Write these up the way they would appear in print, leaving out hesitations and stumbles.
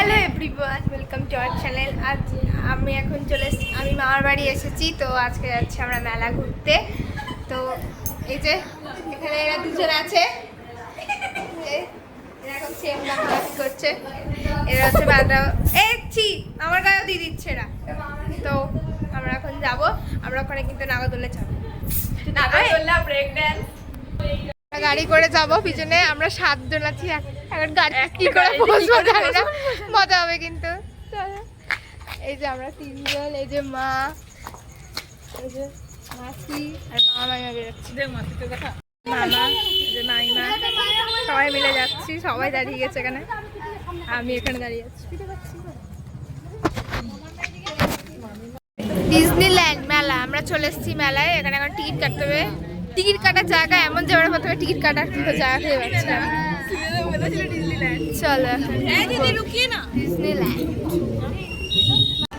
Hello everyone, welcome to our channel. আজ আমি এখন আমি মামার বাড়ি এসেছি। তো আজকে যাচ্ছি আমরা মেলা ঘুরতে। তো এই যে এখানে এরা দুজন আছে, এরা এখন সেম লাফালাফি করছে। এরা হচ্ছে বাদরা, আমার গায়েও দিয়ে দিচ্ছে এরা। তো আমরা এখন যাব, আমরা ওখানে কিন্তু নাগরদোল্লা চাপবো। নাগরদোল্লা, ব্রেক ড্যান্স, গাড়ি করে যাব। পিছনে আমরা 7 জন আছি। এখন গাড়ি কি করে বসবো জানি না, মজা হবে কিন্তু। এই যে আমরা 3 জন, এই যে মা, এই যে মাসি আর মামা বেরোচ্ছি। মামা, এই যে মাইমা, সবাই মিলে যাচ্ছি। সবাই দাঁড়িয়ে গেছে এখানে, আমি এখানে দাঁড়িয়ে আছি। ডিজনিল্যান্ড মেলা, আমরা চলে এসেছি মেলায়। এখানে এখন টিকিট কাটতে হবে। টিকিট কাটার জায়গা এমন যে আমরা প্রথমে টিকিট কাটার জায়গা খুঁজে পাচ্ছিলাম। চলো ডিজনিল্যান্ড,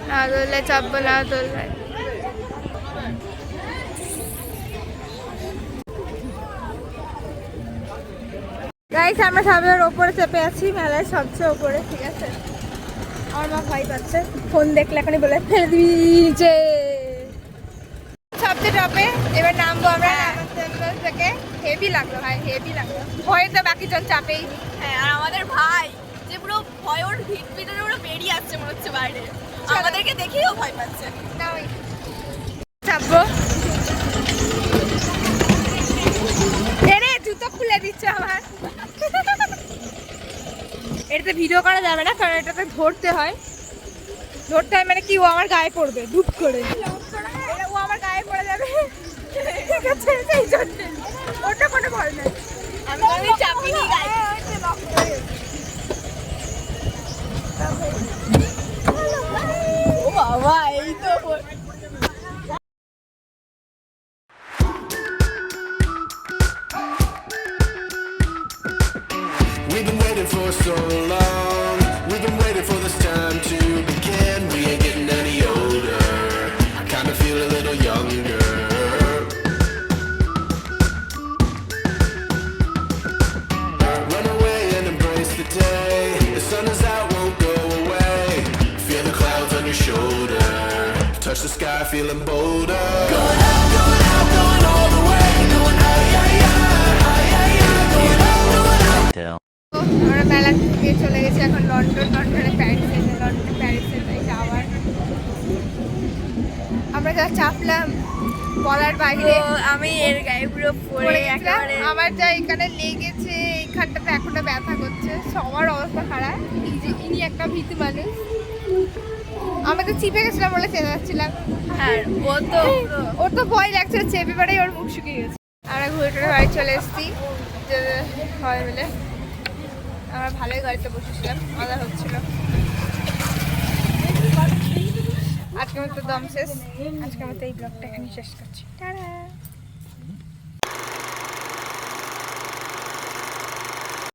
নাগরদোল্লায় চাপবো। নাগরদোল্লায় গাইস, আমরা সবার ওপরে চেপে আছি, মেলায় সবচেয়ে ওপরে। ঠিক আছে, আমার মা ভয় পাচ্ছে, ফোন দেখলে এখনই বলে ফেলে দিবি নিচে। সবচেয়ে টপে এবার নামবো আমরা থেকে। হেভি লাগলো ভাই, হেভি লাগলো। ভয়ে তো বাকি জন চাপেই। হ্যাঁ, আর আমাদের ভাই যে পুরো ভয়, ওর ভিতরে পুরো বেরিয়ে আসছে মনে হচ্ছে বাইরে। আমাদেরকে দেখেও ভয় পাচ্ছে। না ওই চাপবো। এরে জুতো খুলে দিচ্ছে আমার। এটাতে ভিডিও করা যাবে না, কারণ এটাতে ধরতে হয় মানে কি, ও আমার গায়ে পড়বে ধুপ করে। ও আমার গায়ে পড়ে যাবে, ঠিক আছে? সেই জন্য ওটা কোনো ভয় নেই। আমি চাপিনি গায়ে। ও বাবা, এই তো We've been waiting for so long. We've been waiting for this time to begin. We ain't getting any older. I kinda feel a little younger. Run away and embrace the day. The sun is out, won't go away. Feel the clouds on your shoulder. Touch the sky, feeling bolder. Going out, going out, going all the way. Going out, yeah, yeah, going out, going out. আমরা মেলা থেকে চলে গেছি এখন লন্ডনে প্যারিসে। লন্ডনে প্যারিসে টাওয়ার আমরা যা চাপলাম বলার বাইরে। আমি এর গায়ে পুরো পড়ে একেবারে আমার যা এখানে লেগেছে, এইখানটাতে এখনো ব্যথা করছে। সবার অবস্থা খারাপ। ইনি একটা ভীতু মানুষ, আমরা তো চিপে গেছিলাম বলে চেনা যাচ্ছিলাম। আর ওর তো ভয় লাগছে, চেপে পড়েই ওর মুখ শুকিয়ে গেছে। আমরা ঘুরে টুরে বাড়ি চলে এসেছি সবাই মিলে। আমরা ভালোই গাড়িতে বসেছিলাম, মজা হচ্ছিল। আজকের মতো দম শেষ। আজকের মতো এই ব্লগটা এখানে শেষ করছি। টাটা।